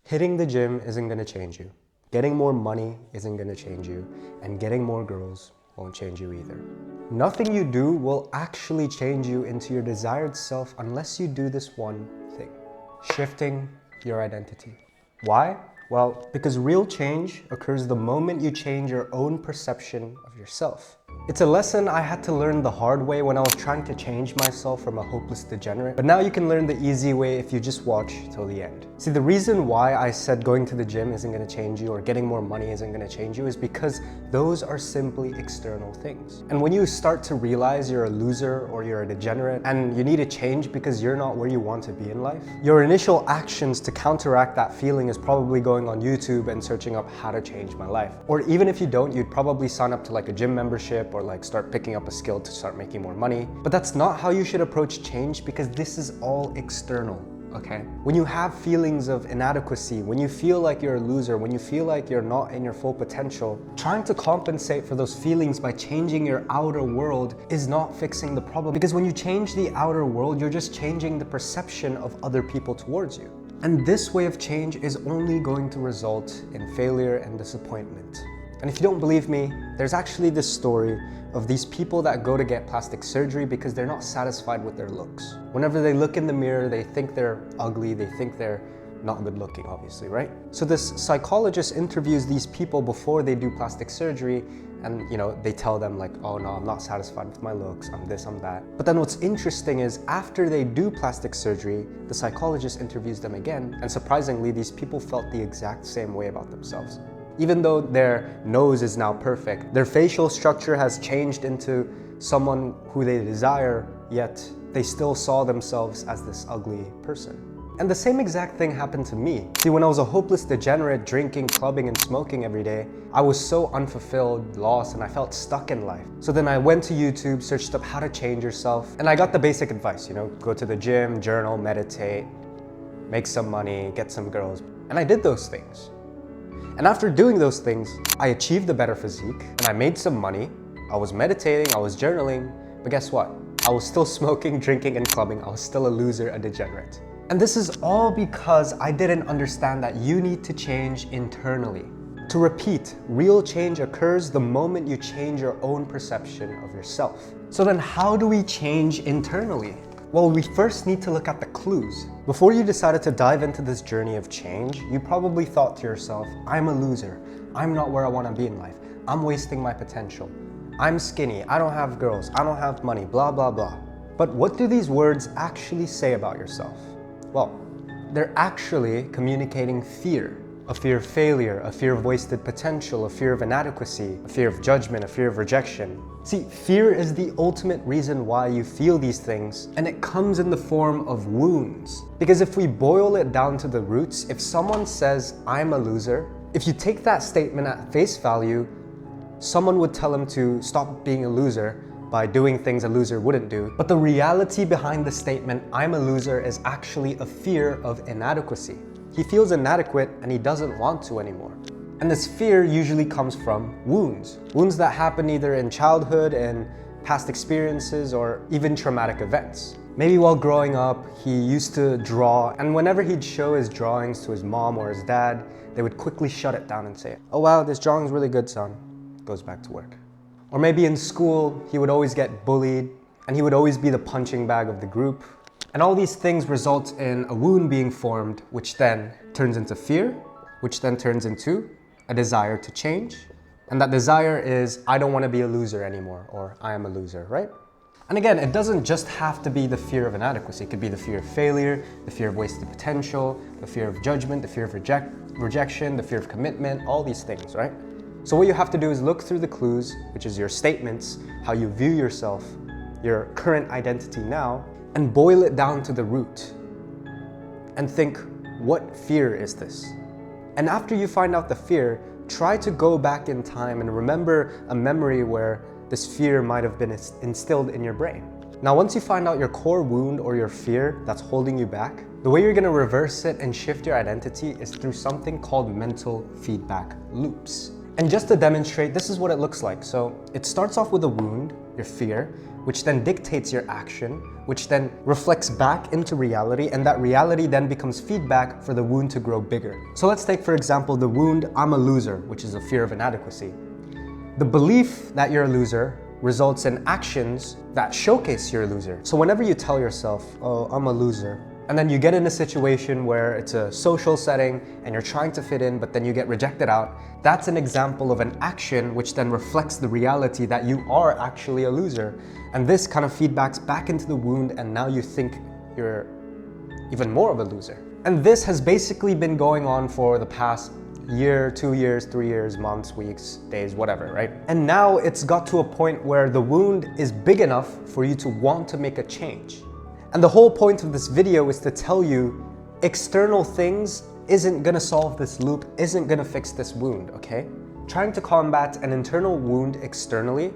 Hitting the gym isn't gonna change you. Getting more money isn't gonna change you. And getting more girls won't change you either. Nothing you do will actually change you into your desired self unless you do this one thing: shifting your identity. Why? Well, because real change occurs the moment you change your own perception of yourself. It's a lesson I had to learn the hard way when I was trying to change myself from a hopeless degenerate, but now you can learn the easy way if you just watch till the end. See, the reason why I said going to the gym isn't gonna change you or getting more money isn't gonna change you is because those are simply external things. And when you start to realize you're a loser or you're a degenerate and you need to change because you're not where you want to be in life, your initial actions to counteract that feeling is probably going on YouTube and searching up how to change my life. Or even if you don't, you'd probably sign up to like a gym membership or like start picking up a skill to start making more money. But that's not how you should approach change, because this is all external, okay? When you have feelings of inadequacy, when you feel like you're a loser, when you feel like you're not in your full potential, trying to compensate for those feelings by changing your outer world is not fixing the problem. Because when you change the outer world, you're just changing the perception of other people towards you. And this way of change is only going to result in failure and disappointment. And if you don't believe me, there's actually this story of these people that go to get plastic surgery because they're not satisfied with their looks. Whenever they look in the mirror, they think they're ugly, they think they're not good looking, obviously, right? So this psychologist interviews these people before they do plastic surgery, and they tell them like, oh no, I'm not satisfied with my looks, I'm this, I'm that. But then what's interesting is after they do plastic surgery, the psychologist interviews them again, and surprisingly, these people felt the exact same way about themselves. Even though their nose is now perfect, their facial structure has changed into someone who they desire, yet they still saw themselves as this ugly person. And the same exact thing happened to me. See, when I was a hopeless degenerate, drinking, clubbing, and smoking every day, I was so unfulfilled, lost, and I felt stuck in life. So then I went to YouTube, searched up how to change yourself, and I got the basic advice, go to the gym, journal, meditate, make some money, get some girls. And I did those things. And after doing those things, I achieved a better physique, and I made some money. I was meditating, I was journaling, but guess what? I was still smoking, drinking, and clubbing. I was still a loser, a degenerate. And this is all because I didn't understand that you need to change internally. To repeat, real change occurs the moment you change your own perception of yourself. So then how do we change internally? Well, we first need to look at the clues. Before you decided to dive into this journey of change, you probably thought to yourself, I'm a loser. I'm not where I want to be in life. I'm wasting my potential. I'm skinny. I don't have girls. I don't have money, blah, blah, blah. But what do these words actually say about yourself? Well, they're actually communicating fear. A fear of failure, a fear of wasted potential, a fear of inadequacy, a fear of judgment, a fear of rejection. See, fear is the ultimate reason why you feel these things, and it comes in the form of wounds. Because if we boil it down to the roots, if someone says, I'm a loser, if you take that statement at face value, someone would tell him to stop being a loser by doing things a loser wouldn't do. But the reality behind the statement, I'm a loser, is actually a fear of inadequacy. He feels inadequate and he doesn't want to anymore. And this fear usually comes from wounds. Wounds that happen either in childhood and past experiences or even traumatic events. Maybe while growing up, he used to draw, and whenever he'd show his drawings to his mom or his dad, they would quickly shut it down and say, oh wow, this drawing's really good, son. Goes back to work. Or maybe in school, he would always get bullied and he would always be the punching bag of the group. And all these things result in a wound being formed, which then turns into fear, which then turns into a desire to change. And that desire is, I don't want to be a loser anymore, or I am a loser, right? And again, it doesn't just have to be the fear of inadequacy. It could be the fear of failure, the fear of wasted potential, the fear of judgment, the fear of rejection, the fear of commitment, all these things, right? So what you have to do is look through the clues, which is your statements, how you view yourself, your current identity now, and boil it down to the root and think, what fear is this? And after you find out the fear, try to go back in time and remember a memory where this fear might have been instilled in your brain. Now, once you find out your core wound or your fear that's holding you back, the way you're gonna reverse it and shift your identity is through something called mental feedback loops. And just to demonstrate, this is what it looks like. So it starts off with a wound, your fear, which then dictates your action, which then reflects back into reality, and that reality then becomes feedback for the wound to grow bigger. So let's take, for example, the wound, I'm a loser, which is a fear of inadequacy. The belief that you're a loser results in actions that showcase you're a loser. So whenever you tell yourself, oh, I'm a loser, and then you get in a situation where it's a social setting and you're trying to fit in, but then you get rejected out, that's an example of an action which then reflects the reality that you are actually a loser. And this kind of feedbacks back into the wound, and now you think you're even more of a loser. And this has basically been going on for the past year, 2 years, 3 years, months, weeks, days, whatever, right? And now it's got to a point where the wound is big enough for you to want to make a change. And the whole point of this video is to tell you external things isn't gonna solve this loop, isn't gonna fix this wound, okay? Trying to combat an internal wound externally,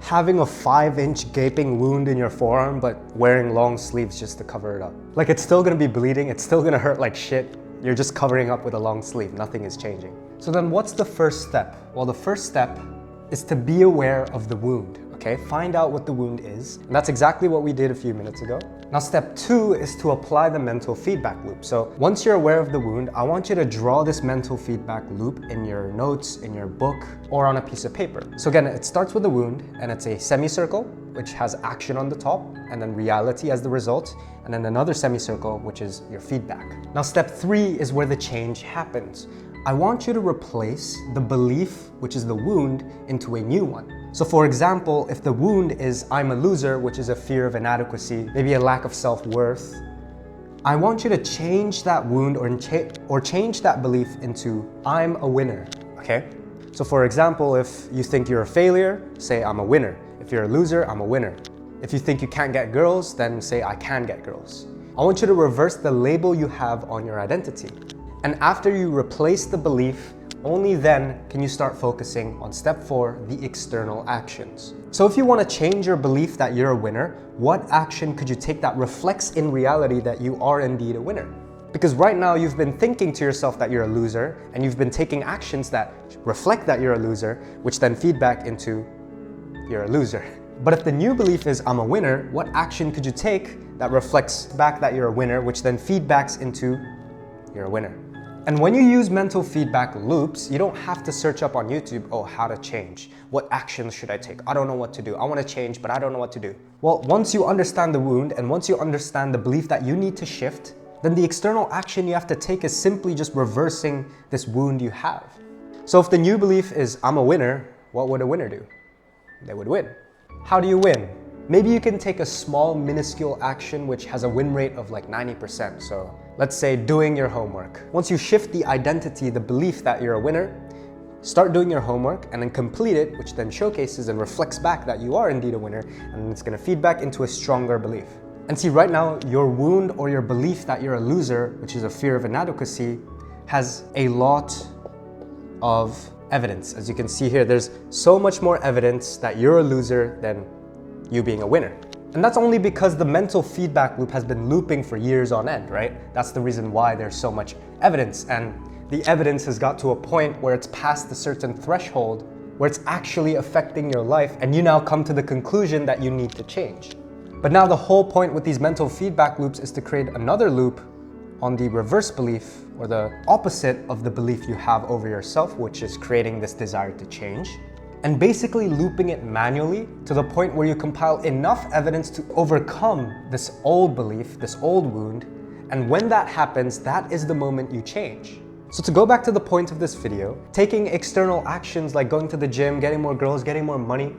having a 5-inch gaping wound in your forearm but wearing long sleeves just to cover it up. Like, it's still gonna be bleeding, it's still gonna hurt like shit. You're just covering up with a long sleeve, nothing is changing. So then what's the first step? Well, the first step is to be aware of the wound, okay? Find out what the wound is. And that's exactly what we did a few minutes ago. Now, step 2 is to apply the mental feedback loop. So once you're aware of the wound, I want you to draw this mental feedback loop in your notes, in your book, or on a piece of paper. So again, it starts with the wound, and it's a semicircle, which has action on the top, and then reality as the result, and then another semicircle, which is your feedback. Now, step 3 is where the change happens. I want you to replace the belief, which is the wound, into a new one. So for example, if the wound is I'm a loser, which is a fear of inadequacy, maybe a lack of self-worth, I want you to change that wound or change that belief into I'm a winner, okay? So for example, if you think you're a failure, say I'm a winner. If you're a loser, I'm a winner. If you think you can't get girls, then say I can get girls. I want you to reverse the label you have on your identity. And after you replace the belief, only then can you start focusing on step 4, the external actions. So if you want to change your belief that you're a winner, what action could you take that reflects in reality that you are indeed a winner? Because right now you've been thinking to yourself that you're a loser, and you've been taking actions that reflect that you're a loser, which then feed back into you're a loser. But if the new belief is I'm a winner, what action could you take that reflects back that you're a winner, which then feedbacks into you're a winner? And when you use mental feedback loops, you don't have to search up on YouTube, oh, how to change. What actions should I take? I don't know what to do. I want to change, but I don't know what to do. Well, once you understand the wound and once you understand the belief that you need to shift, then the external action you have to take is simply just reversing this wound you have. So if the new belief is I'm a winner, what would a winner do? They would win. How do you win? Maybe you can take a small, minuscule action which has a win rate of like 90%. So let's say doing your homework. Once you shift the identity, the belief that you're a winner, start doing your homework and then complete it, which then showcases and reflects back that you are indeed a winner, and it's gonna feed back into a stronger belief. And see, right now, your wound or your belief that you're a loser, which is a fear of inadequacy, has a lot of evidence. As you can see here, there's so much more evidence that you're a loser than you being a winner. And that's only because the mental feedback loop has been looping for years on end, right? That's the reason why there's so much evidence. And the evidence has got to a point where it's past a certain threshold where it's actually affecting your life, and you now come to the conclusion that you need to change. But now the whole point with these mental feedback loops is to create another loop on the reverse belief, or the opposite of the belief you have over yourself, which is creating this desire to change, and basically looping it manually to the point where you compile enough evidence to overcome this old belief, this old wound. And when that happens, that is the moment you change. So to go back to the point of this video, taking external actions like going to the gym, getting more girls, getting more money,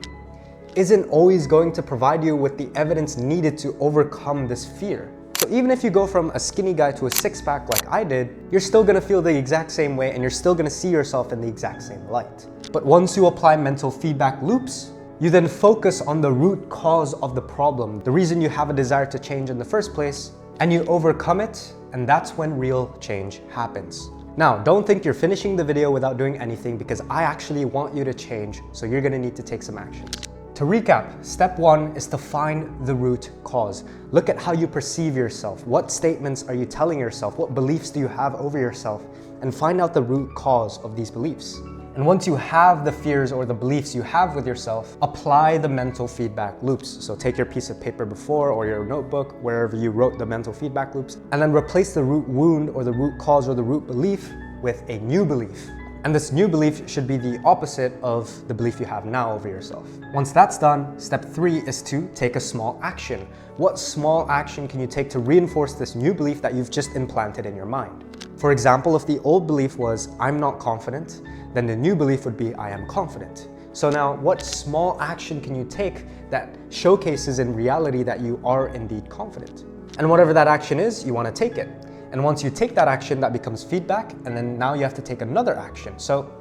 isn't always going to provide you with the evidence needed to overcome this fear. So even if you go from a skinny guy to a six-pack like I did, you're still gonna feel the exact same way, and you're still gonna see yourself in the exact same light. But once you apply mental feedback loops, you then focus on the root cause of the problem, the reason you have a desire to change in the first place, and you overcome it, and that's when real change happens. Now, don't think you're finishing the video without doing anything, because I actually want you to change, so you're gonna need to take some actions. To recap, step 1 is to find the root cause. Look at how you perceive yourself. What statements are you telling yourself? What beliefs do you have over yourself? And find out the root cause of these beliefs. And once you have the fears or the beliefs you have with yourself, apply the mental feedback loops. So take your piece of paper before or your notebook, wherever you wrote the mental feedback loops, and then replace the root wound or the root cause or the root belief with a new belief. And this new belief should be the opposite of the belief you have now over yourself. Once that's done, step 3 is to take a small action. What small action can you take to reinforce this new belief that you've just implanted in your mind? For example, if the old belief was, I'm not confident, then the new belief would be, I am confident. So now, what small action can you take that showcases in reality that you are indeed confident? And whatever that action is, you want to take it. And once you take that action, that becomes feedback, and then now you have to take another action. So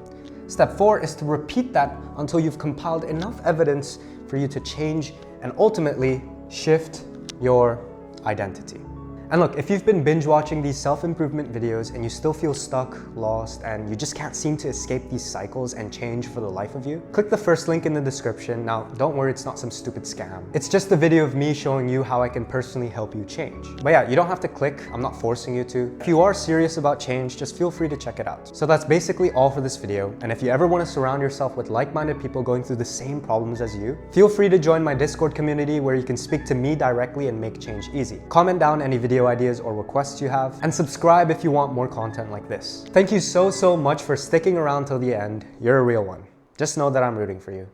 step 4 is to repeat that until you've compiled enough evidence for you to change and ultimately shift your identity. And look, if you've been binge watching these self-improvement videos and you still feel stuck, lost, and you just can't seem to escape these cycles and change for the life of you, click the first link in the description. Now, don't worry, it's not some stupid scam. It's just a video of me showing you how I can personally help you change. But yeah, you don't have to click. I'm not forcing you to. If you are serious about change, just feel free to check it out. So that's basically all for this video. And if you ever want to surround yourself with like-minded people going through the same problems as you, feel free to join my Discord community where you can speak to me directly and make change easy. Comment down any video ideas or requests you have, and subscribe if you want more content like this. Thank you so much for sticking around till the end. You're a real one. Just know that I'm rooting for you.